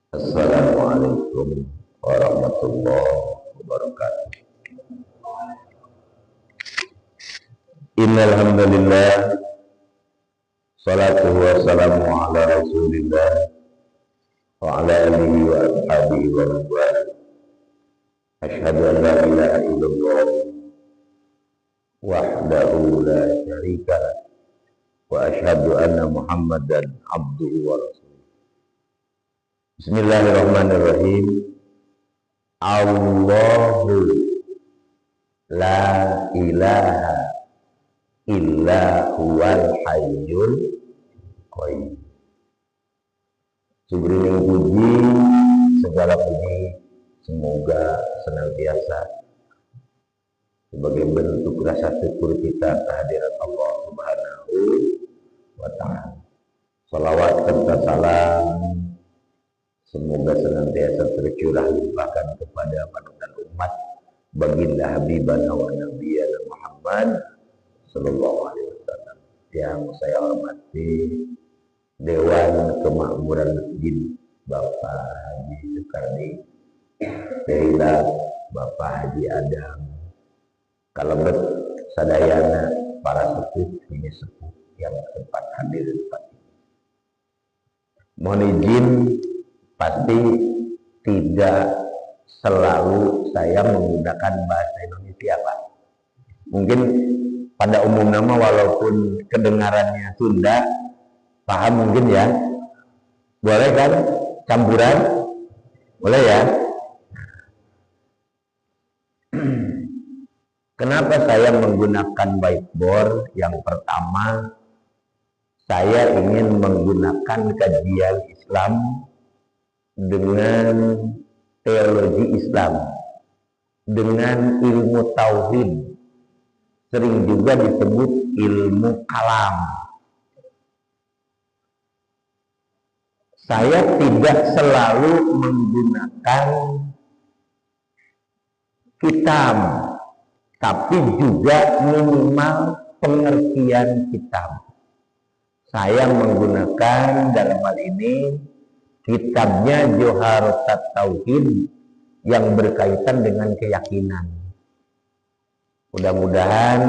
Assalamualaikum warahmatullahi wabarakatuh. Innal hamdalillah salatu wassalamu ala Rasulillah wa ala alihi wa ashabihi wa man wala. Asyhadu an la ilaha illallah wahdahu la syarika lah wa asyhadu anna Muhammadan abduhu wa rasuluh. Bismillahirrahmanirrahim. Allahu la ilaha illa huwal hayyul qayyum. Subhanallah, puji segala puji semoga senantiasa sebagai bentuk rasa syukur kita kehadirat Allah Subhanahu wa ta'ala. Salawat serta salam semoga senantiasa tercurah limpahkan kepada panutan umat baginda Habibana wa Nabiyana Muhammad sallallahu alaihi wasallam. Yang saya hormati Dewan Kemakmuran Masjid Bapak Haji Soekardi, Perila Bapak Haji Adam, Kalebet sadayana para sepuh ini sepuh yang sempat hadir di tempat ini. Mohon izin, pasti tidak selalu saya menggunakan bahasa Indonesia, Pak. Mungkin pada umum nama walaupun kedengarannya Sunda, paham mungkin ya. Boleh kan? Campuran? Boleh ya? Kenapa saya menggunakan whiteboard? Yang pertama, saya ingin menggunakan kajian Islam dengan teologi Islam, dengan ilmu tauhid, sering juga disebut ilmu kalam. Saya tidak selalu menggunakan kitab, tapi juga minimal pengertian kitab. Saya menggunakan dalam hal ini kitabnya Joharatul Tauhid yang berkaitan dengan keyakinan. Mudah-mudahan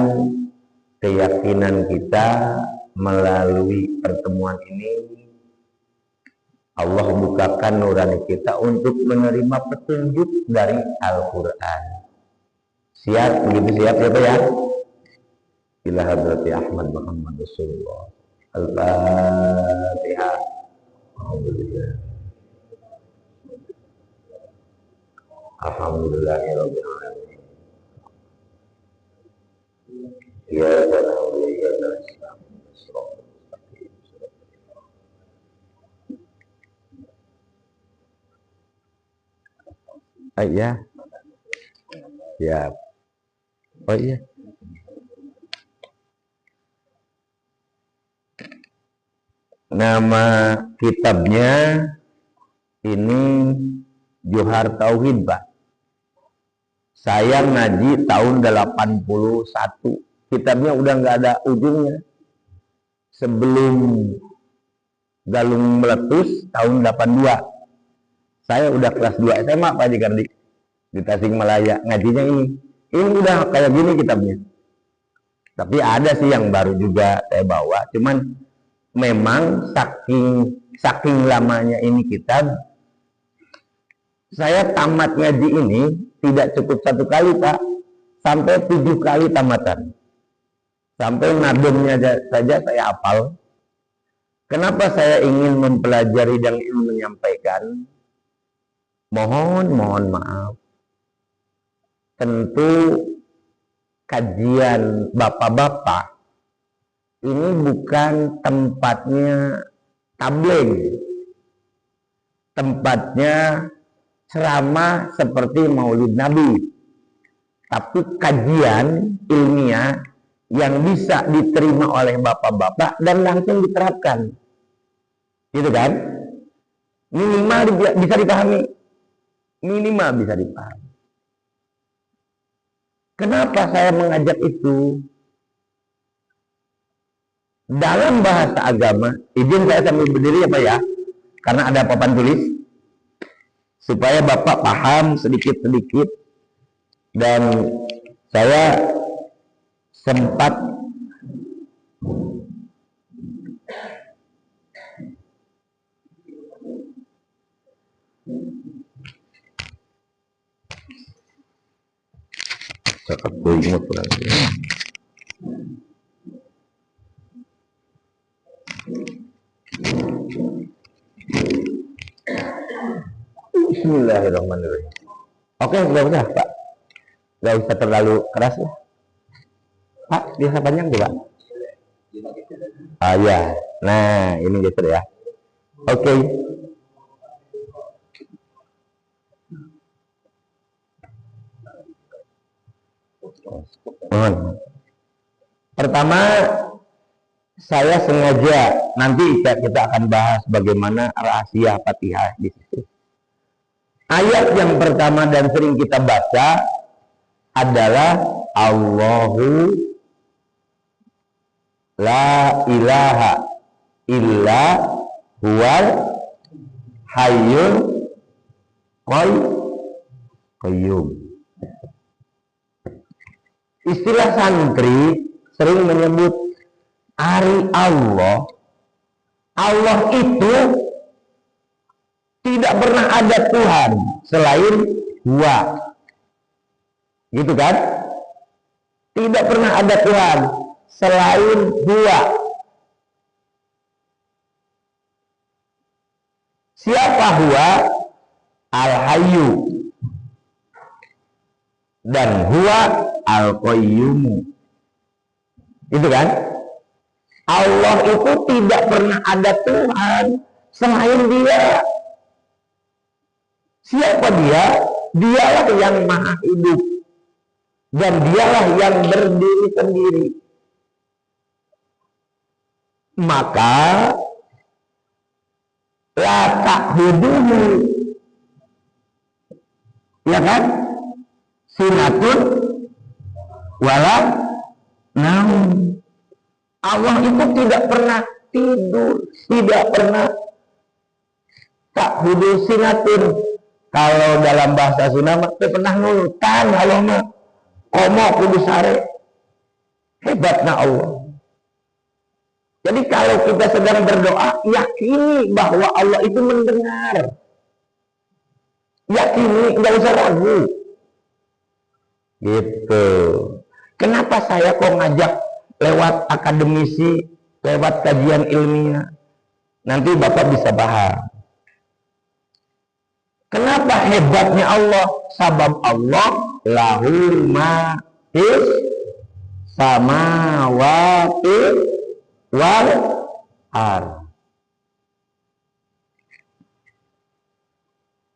keyakinan kita melalui pertemuan ini Allah bukakan nurani kita untuk menerima petunjuk dari Al-Quran. Siap? Begitu siap ya Pak ya? Ila hadrati Ahmad Muhammad Rasulullah. Al-Fatihah. Alhamdulillah. Alhamdulillahirabbil alamin. Ya na'budu wa iyyaka nasta'in. Ya. Ya. Oh iya. Nama kitabnya ini Johar Tauhid, Pak. Saya ngaji tahun 81. Kitabnya udah nggak ada ujungnya. Sebelum Galung meletus tahun 82. Saya udah kelas 2 SMA Pak Haji Kardi di Tasikmalaya, ngajinya ini. Ini udah kayak gini kitabnya. Tapi ada sih yang baru juga saya bawa, cuman memang saking lamanya ini kitab, saya tamat ngaji ini tidak cukup 1 kali Pak, sampai 7 kali tamatan. Sampai nadumnya saja saya hafal. Kenapa saya ingin mempelajari dan ingin menyampaikan? Mohon maaf. Tentu kajian bapak-bapak ini bukan tempatnya tabligh, tempatnya ceramah seperti Maulid Nabi, tapi kajian ilmiah yang bisa diterima oleh bapak-bapak dan langsung diterapkan, gitu kan? Minimal bisa dipahami, Kenapa saya mengajak itu? Dalam bahasa agama, izin saya sambil berdiri ya Pak ya, karena ada papan tulis. supaya Bapak paham sedikit-sedikit. Dan saya sempat cakap ingat Bismillahirrahmanirrahim. Oke, udah Pak, nggak usah terlalu keras ya Pak, biasa panjang tuh Pak. Ah ya, nah ini geser ya. Oke. Pertama, saya sengaja nanti kita akan bahas bagaimana rahasia Fatihah di situ. Ayat yang pertama dan sering kita baca adalah Allahu la ilaha illa huwal hayyul qayyum. Istilah santri sering menyebut ari Allah. Allah itu tidak pernah ada Tuhan selain Huwa. Gitu kan? Tidak pernah ada Tuhan selain Huwa. Siapa Huwa? Al-Hayyu. Dan Huwa Al-Qayyum. Itu kan? Allah itu tidak pernah ada Tuhan selain Dia. Siapa Dia? Dialah yang maha hidup. Dan Dialah yang berdiri sendiri. Maka la ta'khuduhu, ya kan? Sinatun wala naum. Allah itu tidak pernah tidur, tidak pernah ta'khuduhu sinatun. Kalau dalam bahasa Sunda mah pernah nultan Allah mah komo kudu sare. Hebatnya Allah. Jadi kalau kita sedang berdoa, yakini bahwa Allah itu mendengar. Yakini, nggak usah ragu. Gitu. Kenapa saya kok ngajak lewat akademisi, lewat kajian ilmiah? Nanti Bapak bisa paham. Kenapa hebatnya Allah? Sabab Allah lahu ma fis samawati wal ardh.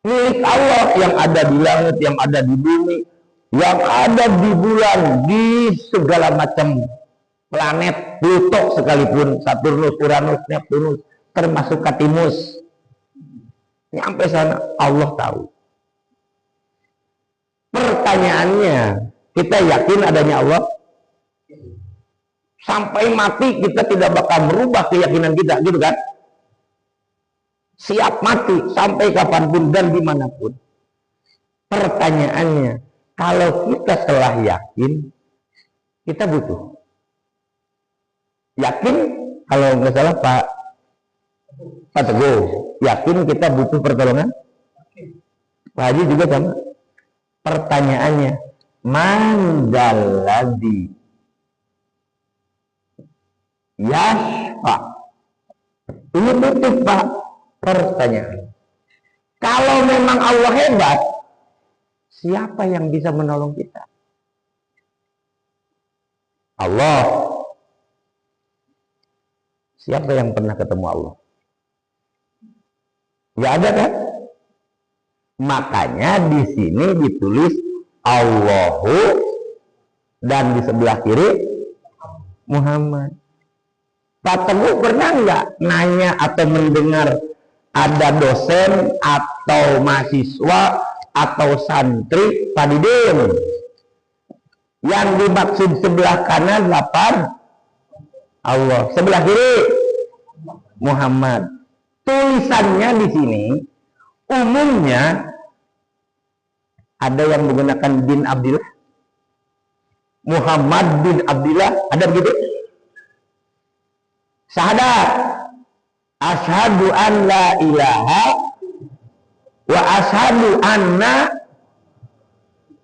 Milik Allah yang ada di langit, yang ada di bumi, yang ada di bulan, di segala macam planet, Pluto sekalipun, Saturnus, Uranus, Neptunus, termasuk Katimus. Sampai sana Allah tahu. Pertanyaannya, kita yakin adanya Allah? Sampai mati kita tidak bakal merubah keyakinan kita, gitu kan? Siap mati sampai kapanpun dan dimanapun. Pertanyaannya, kalau kita telah yakin, kita butuh. Yakin, kalau nggak salah Pak Teguh, yakin kita butuh pertolongan? Pak Haji juga sama. Pertanyaannya, man dalladzi yashfa. Ini titik Pak pertanyaan. Kalau memang Allah hebat, siapa yang bisa menolong kita? Allah. Siapa yang pernah ketemu Allah? Gak ada kan? Makanya di sini ditulis Allahu dan di sebelah kiri Muhammad. Pak Teguh pernah nggak nanya atau mendengar ada dosen atau mahasiswa atau santri Pak Didin yang dimaksud sebelah kanan 8 Allah, sebelah kiri Muhammad. Tulisannya di sini umumnya Ada yang menggunakan bin Abdillah, Muhammad bin Abdillah, ada begitu? Syahadat, asyhadu an la ilaha wa asyhadu anna,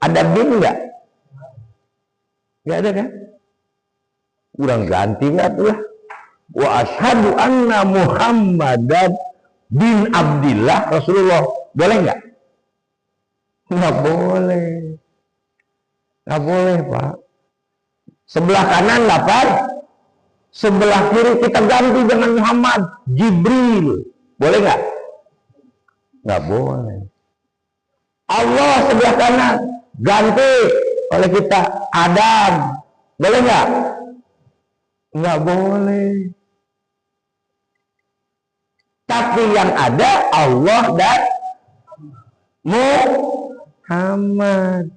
ada bin enggak? Enggak ada kan? Kurang ganti enggak tuh? Wa asyhadu anna Muhammadan bin Abdillah Rasulullah. Boleh enggak? Enggak boleh. Enggak boleh, Pak. Sebelah kanan 8, sebelah kiri kita ganti dengan Muhammad, Jibril. Boleh nggak? Nggak boleh. Allah sebelah kanan ganti oleh kita Adam. Boleh nggak? Nggak boleh. Tapi yang ada Allah dan Muhammad.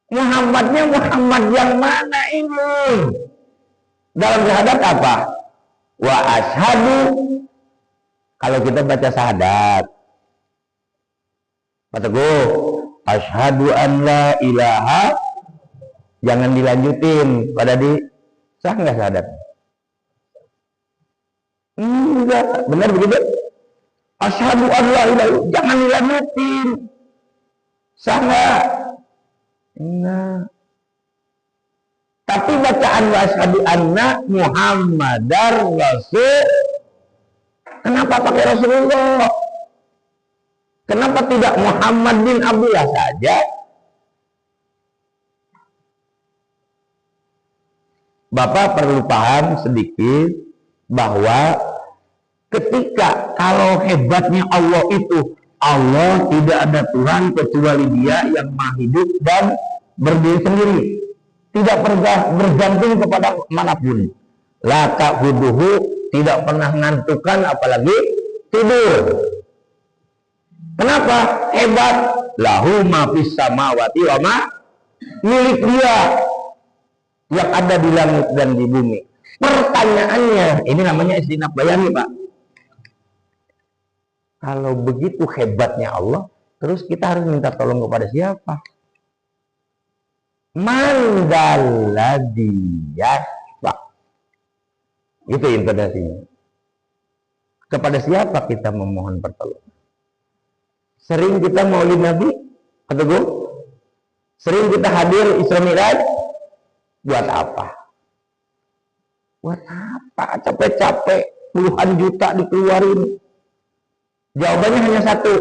Muhammadnya Muhammad yang mana ini? Dalam syahadat apa? Wa asyhadu, kalau kita baca syahadat, Pak Teguh, asyhadu an la ilaha, jangan dilanjutin pada di sah nggak syahadat? Enggak, benar begitu? Asyhadu an la ilaha, jangan dilanjutin. Sah nggak? Enggak. Tapi bacaan wa asyhadu anna Muhammadar Rasul, kenapa pakai Rasulullah? Kenapa tidak Muhammad bin Abdullah saja? Bapak perlu paham sedikit bahwa ketika kalau hebatnya Allah itu, Allah tidak ada Tuhan kecuali Dia yang Maha Hidup dan berdiri sendiri, tidak bergantung kepada manapun. La ta'khuduhu, tidak pernah ngantukan apalagi tidur. Kenapa? Hebat. Lahu ma fis samawati wa ma, milik Dia yang ada di langit dan di bumi. Pertanyaannya, ini namanya istinaf bayani, Pak. Kalau begitu hebatnya Allah, terus kita harus minta tolong kepada siapa? Mandalladiyas, Pak. Itu intonasinya. Kepada siapa kita memohon pertolongan? Sering kita maulid Nabi, Teguh? Sering kita hadir Isra Mi'raj? Buat apa? Buat apa? Capek-capek puluhan juta dikeluarin. Jawabannya hanya satu.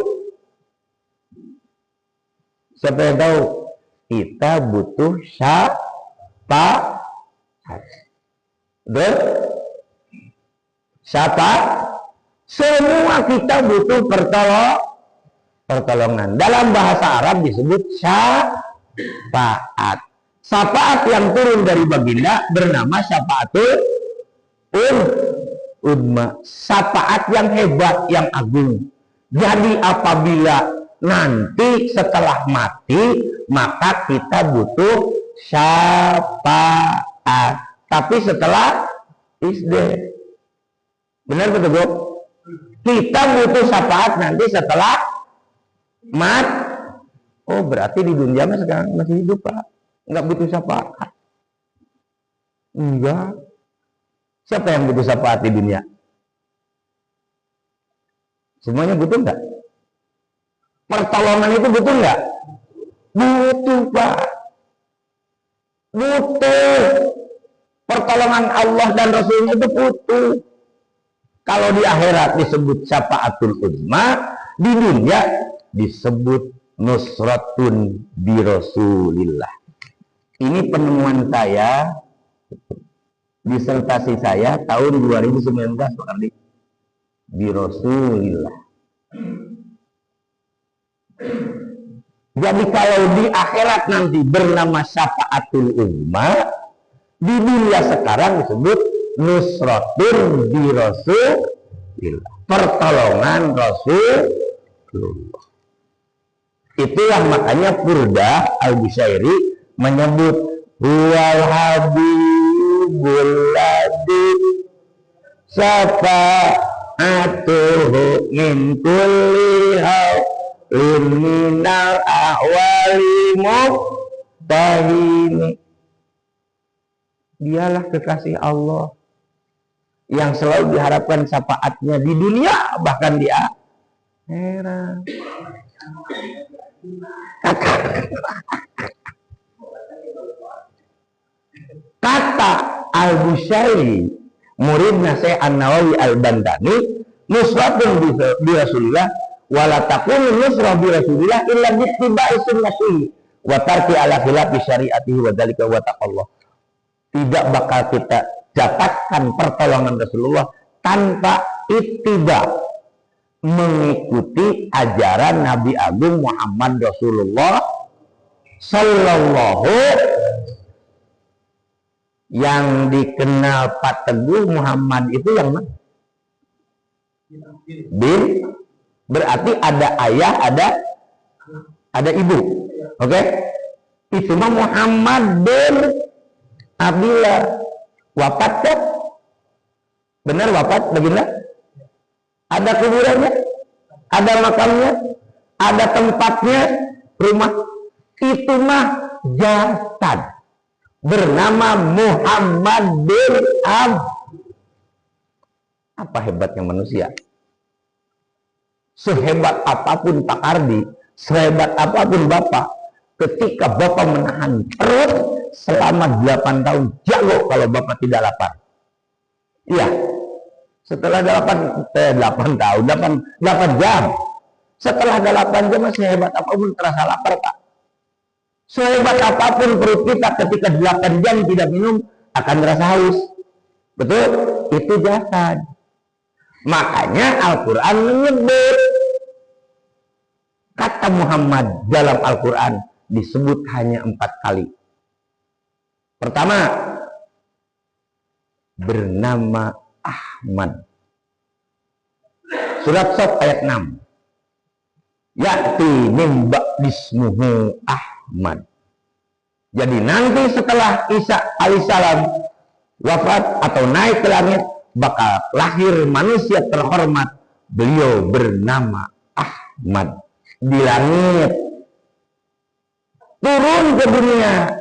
Siapa yang tahu? Kita butuh syafaat. Betul? Syafaat. Semua kita butuh pertolongan. Dalam bahasa Arab disebut syafaat. Syafaat yang turun dari baginda bernama syafaatul udma. Syafaat yang hebat, yang agung. Jadi apabila nanti setelah mati, maka kita butuh syafaat. Tapi setelah isde. Benar betul, Bu? Kita butuh syafaat nanti setelah Oh, berarti di dunia sekarang masih hidup, Pak. Enggak butuh syafaat. Enggak. Siapa yang butuh syafaat di dunia? Semuanya butuh enggak? Pertolongan itu butuh enggak? Butuh, Pak. Butuh. Pertolongan Allah dan Rasulnya itu butuh. Kalau di akhirat disebut syafaatul uzma, di dunia disebut nusratun bi Rasulillah. Ini penemuan saya, disertasi saya tahun 2019, Pak Kardi. Bi Rasulillah. Jadi kalau di akhirat nanti bernama syafaatul uzma, di dunia sekarang disebut nusratun bi Rasulillah. Pertolongan Rasulullah. Itulah makanya Burdah Al-Bushairi menyebut huwal habibul ladzi syafa'atuhu min kulli liminal ahwali muhtahini. Dialah kekasih Allah yang selalu diharapkan syafaatnya di dunia bahkan di akhirat. Kata Al-Bushairi, muridnya Syekh An-Nawawi Al-Bandani, nusratun bi Rasulillah wala takunu nusra bi Rasulillah illa bi ittiba'i sunnatihi wa tarki ala khilafi syariatihi wa dzalika wa taqallah. Tidak bakal kita dapatkan pertolongan Rasulullah tanpa ittiba, mengikuti ajaran Nabi Agung Muhammad Rasulullah sallallahu yang dikenal Pak Teguh Muhammad itu yang mana? Bin, berarti ada ayah, ada ibu. Oke? Okay? Itu mah Muhammad bin Abdillah. Wafat kan? Benar wafat baginda? Ada kuburannya? Ada makamnya? Ada tempatnya? Rumah? Itu mah jasad. Bernama Muhammad bin Apa hebatnya manusia? Sehebat apapun Pak Ardi, sehebat apapun Bapak, ketika Bapak menahan perut selama 8 tahun, jago kalau Bapak tidak lapar. Iya, setelah 8 tahun, 8 jam, setelah 8 jam masih hebat apapun terasa lapar Pak. Sehebat apapun perut kita ketika 8 jam tidak minum akan terasa haus. Betul? Itu jasad. Makanya Al-Quran menyebut kata Muhammad dalam Al-Quran disebut hanya 4 kali. Pertama, bernama Ahmad. Surat Shaf ayat 6. Ya'ti min ba'dismuhu Ahmad. Jadi nanti setelah Isa alaihissalam wafat atau naik ke langit, bakal lahir manusia terhormat. Beliau bernama Ahmad. Di langit turun ke dunia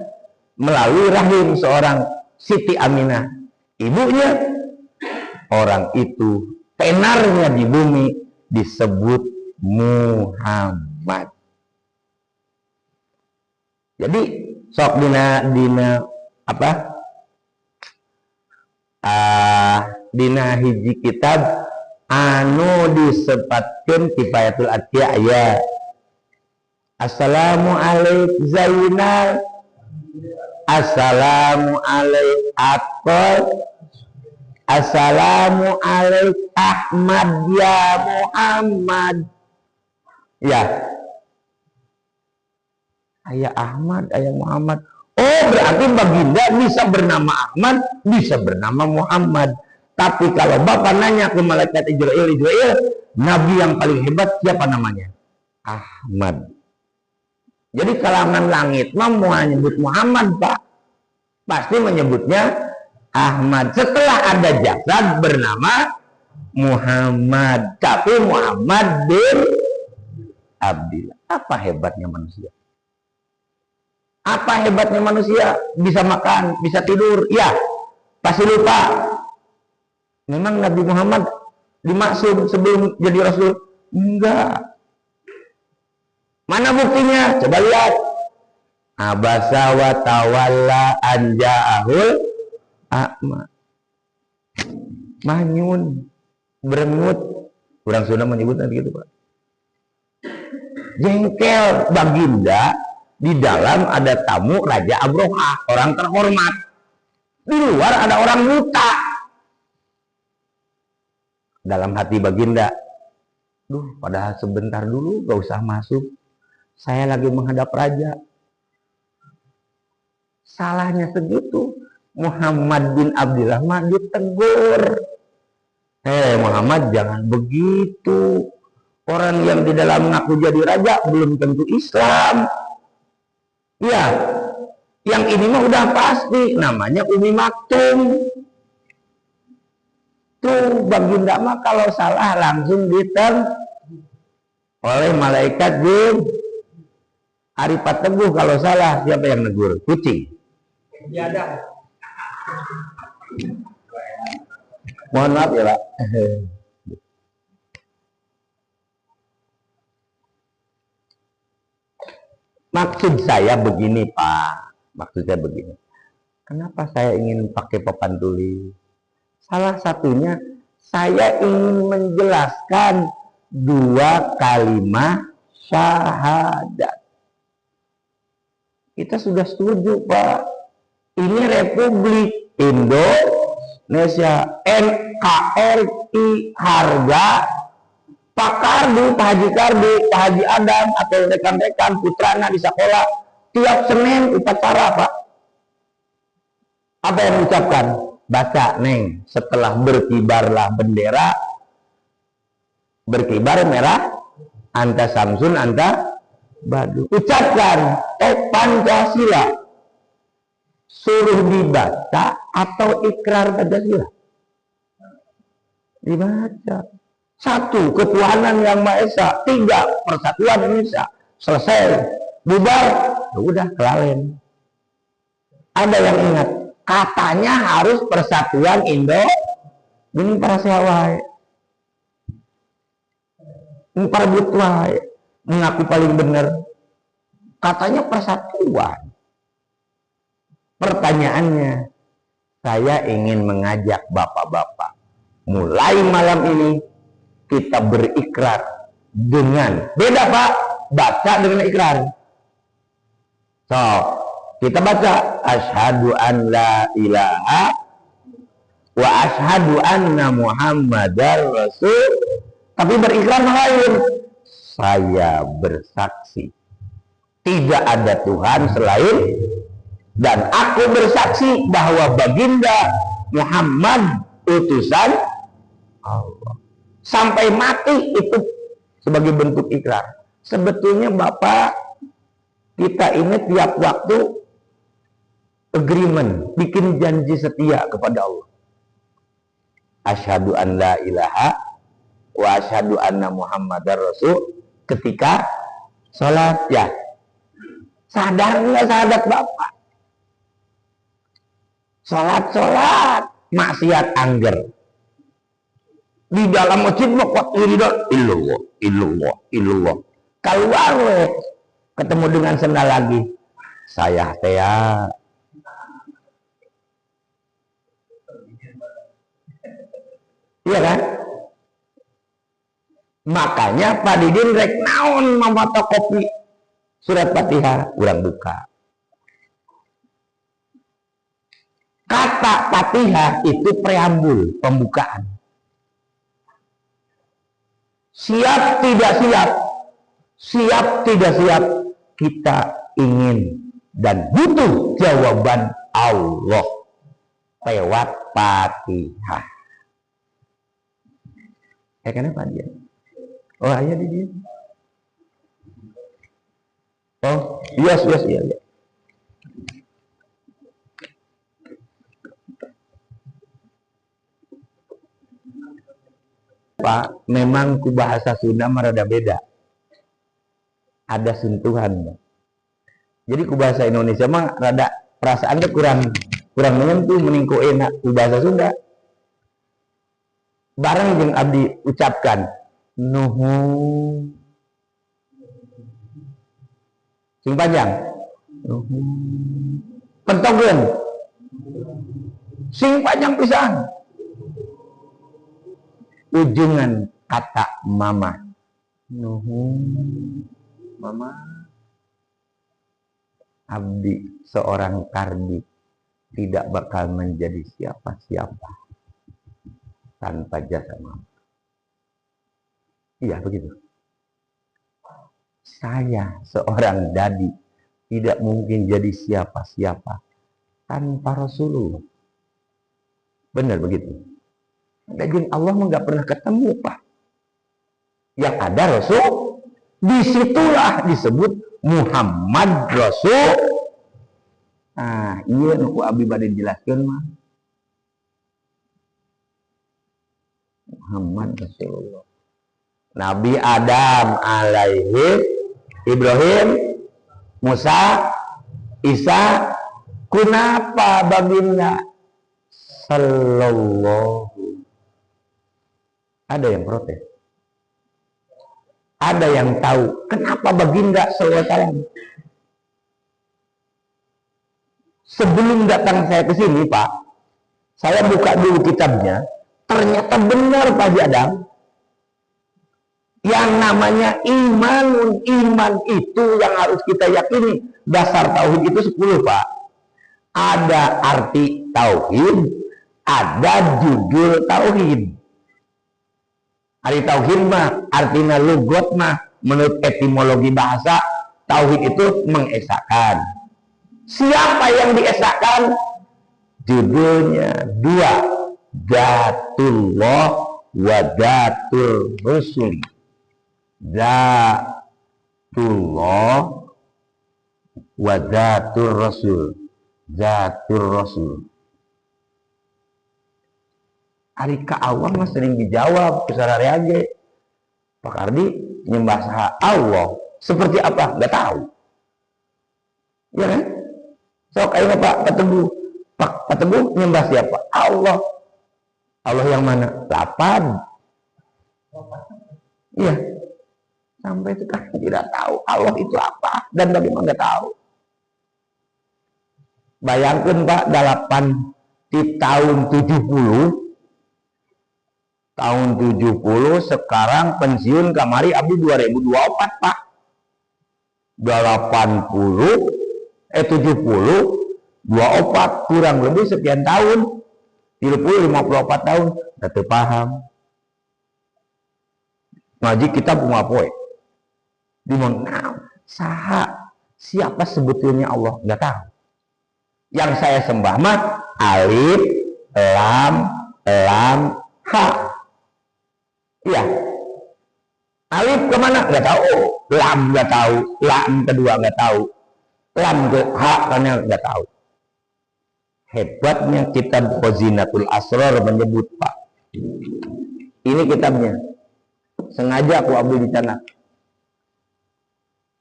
melalui rahim seorang Siti Aminah, ibunya. Orang itu tenarnya di bumi disebut Muhammad. Jadi sok dina apa? Dina hiji kitab anu disebutkeun Kifayatul Atqiya aya Assalamu alaik Zainal, Assalamu alaik Akol, Assalamu alaik Ahmad ya Muhammad. Ya, ayah Ahmad, ayah Muhammad. Oh, berarti baginda bisa bernama Ahmad, bisa bernama Muhammad. Tapi kalau Bapak nanya ke malaikat Israel, Nabi yang paling hebat siapa namanya? Ahmad. Jadi kalangan langit mah mau nyebut Muhammad, Pak. Pasti menyebutnya Ahmad. Setelah ada jasad bernama Muhammad. Tapi Muhammad bin Abdillah. Apa hebatnya manusia? Apa hebatnya manusia? Bisa makan, bisa tidur. Ya, pasti lupa. Memang Nabi Muhammad dimaksud sebelum jadi Rasul? Enggak. Mana buktinya? Coba lihat. Abasa wa tawalla an ja'ahul a'ma. Manyun, berengut. Orang Sunda menyebutnya begitu, Pak. Jengkel baginda. Di dalam ada tamu Raja Abroha, orang terhormat. Di luar ada orang buta. Dalam hati baginda, duh, padahal sebentar dulu, gak usah masuk. Saya lagi menghadap raja. Salahnya segitu. Muhammad bin Abdillah mah ditegur. Muhammad jangan begitu. Orang yang di dalam ngaku jadi raja belum tentu Islam. Ya, yang ini mah udah pasti namanya Umi Maktum. Tuh baginda mah kalau salah langsung oleh malaikat jin. Aripat teguh kalau salah, siapa yang negur? Kucing. Biadab. Mohon maaf ya Pak. Maksud saya begini Pak. Maksud saya begini. Kenapa saya ingin pakai papan tulis? Salah satunya saya ingin menjelaskan dua kalimat syahadat. Kita sudah setuju Pak. Ini Republik Indonesia, NKRI, harga Pak Kardi, Pak Haji Kardi, Pak Haji Adam atau rekan-rekan putrana di sekolah tiap Senin upacara Pak. Apa yang mengucapkan? Baca Neng, setelah berkibarlah bendera, berkibar merah, anta Samsun, anta Badu. Ucapkan, Pancasila. Suruh dibaca atau ikrar Pancasila? Dibaca. Satu, ketuhanan yang Maha Esa. Tiga, persatuan Indonesia. Selesai. Bubar, ya udah kelalen. Ada yang ingat, katanya harus persatuan Indo. Ini para sewai. Ini para butuai. Mengaku paling benar. Katanya persatuan. Pertanyaannya, saya ingin mengajak bapak-bapak. Mulai malam ini, kita berikrar dengan, beda Pak, baca dengan ikrar. So, kita baca, asyhadu an la ilaha wa asyhadu anna muhammadar rasul. Tapi berikrar lain. Saya bersaksi tidak ada Tuhan selain, dan aku bersaksi bahwa baginda Muhammad utusan Allah. Sampai mati itu sebagai bentuk ikrar. Sebetulnya Bapak, kita ini tiap waktu agreement, bikin janji setia kepada Allah. Asyhadu an la ilaha wa asyhadu anna muhammadar rasul. Ketika sholat, ya sadar nggak sahadat Bapak? Sholat maksiat angger di dalam masjid kok illallah. Keluar ketemu dengan sendal lagi, saya tea. Iya kan? Makanya Pak Didin rek naon mamato-kopi surat Fatihah urang buka. Kata Fatihah itu preambul, pembukaan. Siap tidak siap, siap tidak siap, kita ingin dan butuh jawaban Allah lewat Fatihah. Kenapa dia? Oh, ayah di dia. Oh, yes, iya. Pak, memang ku bahasa Sunda merada beda. Ada sentuhan. Jadi ku bahasa Indonesia mah rada perasaannya kurang menyentuh, meningku enak. Ku bahasa Sunda bareng jeung abdi ucapkan nuhun. Sing panjang. Nuhun. Pentogeun. Sing panjang pisan. Ujungan kata mama. Nuhun. Mama. Abdi seorang Kardi tidak bakal menjadi siapa-siapa tanpa jasa mama. Iya begitu. Saya seorang Dadi tidak mungkin jadi siapa-siapa tanpa Rasulullah. Benar begitu. Daging Allah nggak pernah ketemu Pak. Yang ada Rasul, disitulah disebut Muhammad Rasul. Nah, iya nuku abdi bade jelaskeun mah. Muhammad Rasulullah. Nabi Adam alaihi, Ibrahim, Musa, Isa, kenapa baginda sallallahu? Ada yang protes, ada yang tahu kenapa baginda sallallahu alaihi wasallam. Sebelum datang saya ke sini, Pak, saya buka dulu kitabnya, ternyata benar Pak Haji Adam. Yang namanya iman itu yang harus kita yakini. Dasar tauhid itu 10, Pak. Ada arti tauhid, ada judul tauhid. Arti tauhid mah, artinya lugot mah, menurut etimologi bahasa, tauhid itu mengesahkan. Siapa yang diesahkan? Judulnya 2, Dzatullah wa Dzatur Rasul. Dzatullah wa Dzatur Rasul. Dzatur Rasul. Ari ka Allah mah sering dijawab secara reage. Pak Kardi nyembah saha Allah seperti apa? Enggak tahu. Ya kan? Sok ayo Pak Teguh. Pak Teguh nyembah siapa? Allah. Allah yang mana? 8. Iya. Sampai sekarang tidak tahu Allah itu apa dan bagaimana enggak tahu. Bayangkan Pak, 8 di tahun 70. Tahun 70 sekarang pensiun kamari abdi 2024, Pak. 70 24 kurang lebih sekian tahun. 54 tahun, enggak paham. Ngaji kita bunga poe. Dimana saha siapa sebetulnya Allah enggak tahu. Yang saya sembah mah alif, lam, ha. Iya. Alif kemana? Nggak tahu. Lam nggak tahu. Lam kedua nggak tahu. Lam ke ha karena nggak tahu. Hebatnya kitab Khazinatul Asrar menyebut, Pak. Ini kitabnya. Sengaja aku ambil di sana.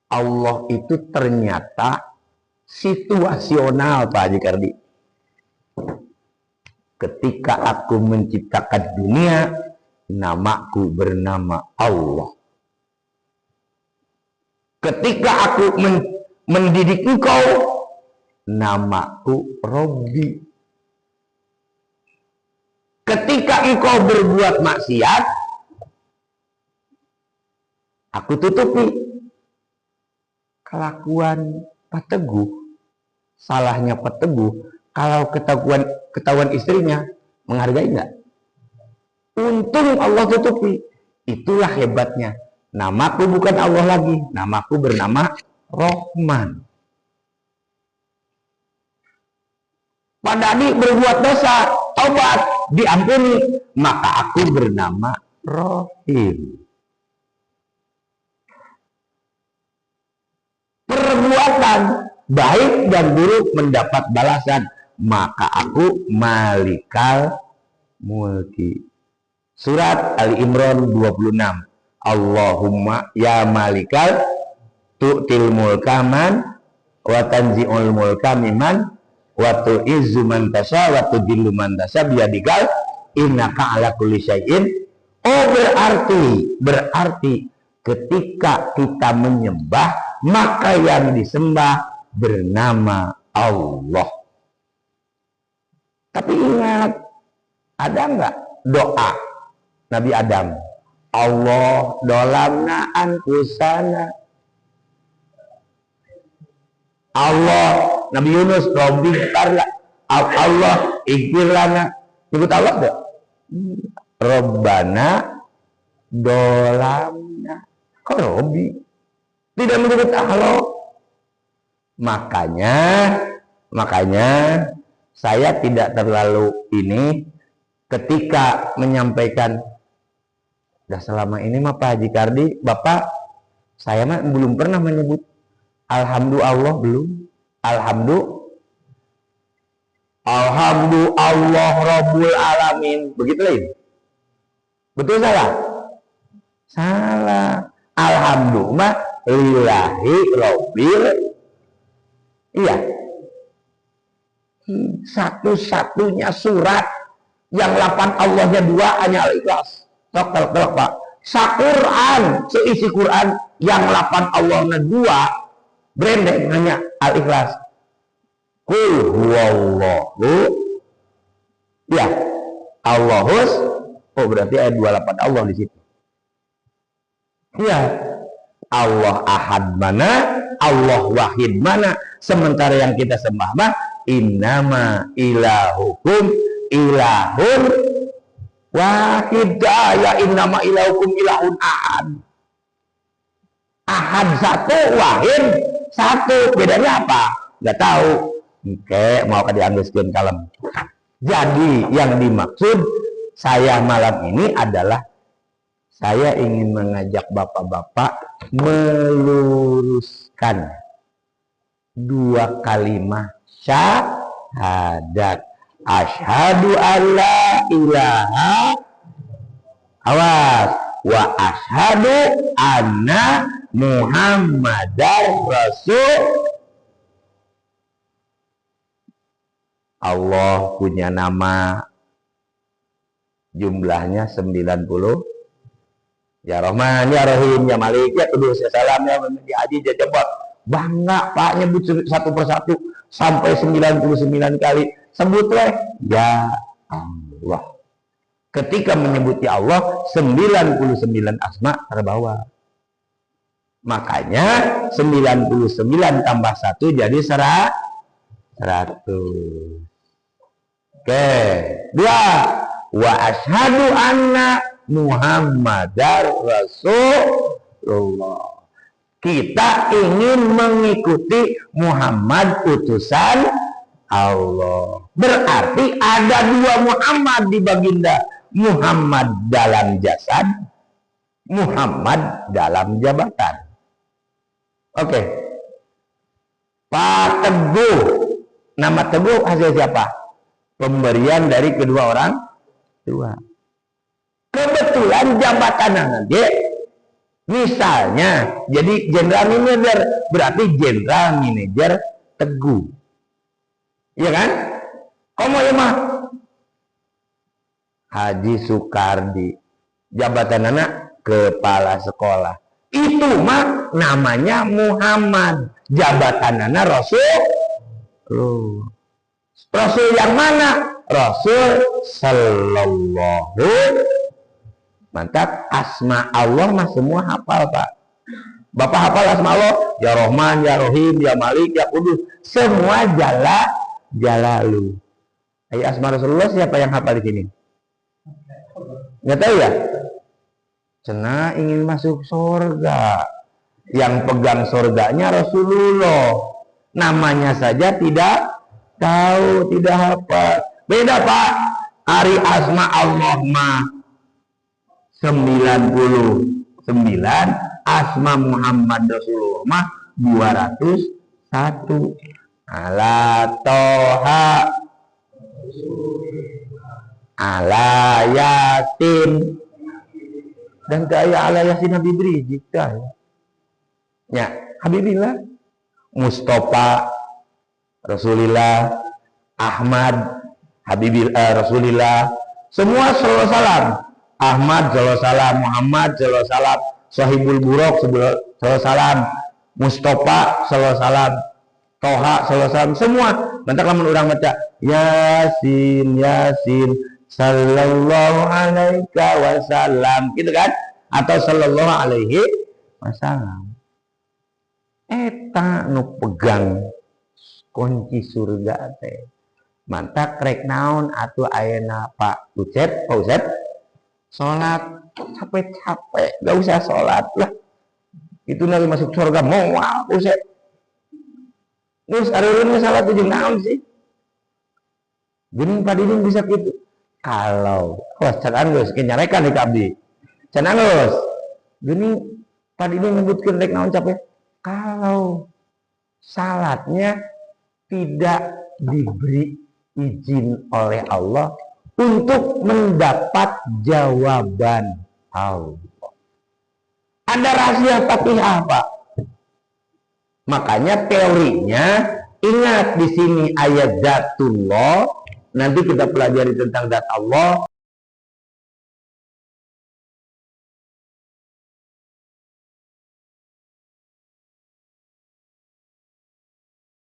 Allah itu ternyata situasional, Pak Haji Kardi. Ketika aku menciptakan dunia, namaku bernama Allah. Ketika aku mendidik engkau, namaku Robbi. Ketika engkau berbuat maksiat, aku tutupi. Kelakuan Pak Teguh, salahnya Pak Teguh, kalau ketahuan istrinya, menghargai enggak? Untung Allah tutupi. Itulah hebatnya. Namaku bukan Allah lagi, namaku bernama Rahman. Pak Dadi berbuat dosa, taubat, diampuni, maka aku bernama Rahim. Perbuatan baik dan buruk mendapat balasan, maka aku Malikal Mulki. Surat Ali Imran 26. Allahumma ya Malikal tu'til mulka man wa tanzi'ul mulka miman wa tu'izzu man tasha wa tudillu man tasha biyadikal innaka ala kulli syai'in. Oh, berarti ketika kita menyembah, maka yang disembah bernama Allah. Tapi ingat, ada enggak doa Nabi Adam? Allah dolamna anfusana. Allah Nabi Yunus Robbi karla. Allah ighfir lana. Nyebut Allah enggak? Rabbana dolamna. Kok Robbi? Tidak menyebut Allah. Makanya saya tidak terlalu ini ketika menyampaikan. Dah selama ini mah Pak Haji Kardi, Bapak, saya mah belum pernah menyebut Alhamdulillah, belum. Alhamdulillah Rabbul Alamin. Begitu lain. Betul salah? Salah. Alhamdulillah lillahi robbil. Iya. Satu-satunya surat yang 8 Allahnya 2 hanya Al-Ikhlas. Telok Pak. Sa-Quran, seisi Quran yang 8 Allahnya 2 branding hanya Al-Ikhlas. Qul huwallahu. Ya. Allahus. Oh berarti ayat 28 Allah di situ. Ya. Allah ahad mana, Allah wahid mana. Sementara yang kita sembah mah innama ilahukum ilahun wahid. Ya innama ilahukum ilahun ahad. Ahad satu, wahid satu. Bedanya apa? Nggak tahu. Oke, mau dianggeskeun kalem. Jadi yang dimaksud saya malam ini adalah saya ingin mengajak bapak-bapak meluruskan 2 kalimat syahadat. Asyhadu alla ilaha awas wa asyhadu anna Muhammadar Rasul. Allah punya nama, jumlahnya 90. Ya Rahman, ya Rahim, ya Malik, ya Kudus, ya Salam, ya Aziz, ya Jabbar. Bangga Pak nyebut satu persatu sampai 99 kali. Sebut ya Allah. Ketika menyebut ya Allah, 99 asma terbawa. Makanya 99 tambah 1 jadi 100. Oke, 2. Wa asyhadu anna Muhammadar Rasulullah. Kita ingin mengikuti Muhammad utusan Allah. Berarti ada 2 Muhammad di baginda. Muhammad dalam jasad, Muhammad dalam jabatan. Oke. Pak Teguh. Nama Teguh hasil siapa? Pemberian dari kedua orang tua. Kebetulan jabatan nanti misalnya jadi general manager, berarti general manager Teguh. Iya kan? Kamu ya mah Haji Soekardi, jabatan anak kepala sekolah. Itu mah namanya Muhammad, jabatan anak Rasul. Rasul yang mana? Rasul sallallahu. Mantap, asma Allah mah semua hafal Pak. Bapak hafal asma Allah? Ya Rahman, ya Rahim, ya Malik, ya Kudus. Semua jalalu. Ayo asma Rasulullah siapa yang hafal di sini? Nggak tahu ya? Cenah ingin masuk surga. Yang pegang surganya Rasulullah. Namanya saja tidak tahu, tidak hafal. Beda Pak. Ari asma Allah mah 99, asma Muhammad Rasulullah mah 201. Ala Toha, ala Yasin, dan kaya ala Yasin Habib Rizik ya Habibillah, Mustafa Rasulillah, Ahmad Habibillah Rasulillah, semua sallallahu salam. Ahmad sallallahu salam, Muhammad sallallahu salam, Sahibul Buruk sallallahu salam, Mustafa sallallahu salam, Toha sallallahu salam, semua. Bentar lamun urang baca Yasin Yasin sallallahu alaihi wasallam, gitu kan? Atau sallallahu alaihi wasallam. Eta nu pegang kunci surga teh. Mantap rek naon atuh ayeuna Pak Ucep, Pak Ucep sholat capek-capek, gak usah sholat lah. Itu nanti masuk surga moal Ucep. Terus ada ulun salah tujuh naon sih. Gini Pak Didin bisa gitu. Kalau cenah geus nyarekan di kabdi. Cenah geus. Gini Pak Didin nyebutkeun rek naon capek. Kalau salatnya tidak diberi izin oleh Allah untuk mendapat jawaban Allah. Ada rahasia Fatihah, Pak. Makanya teorinya, ingat di sini ayat zatullah, nanti kita pelajari tentang zat Allah.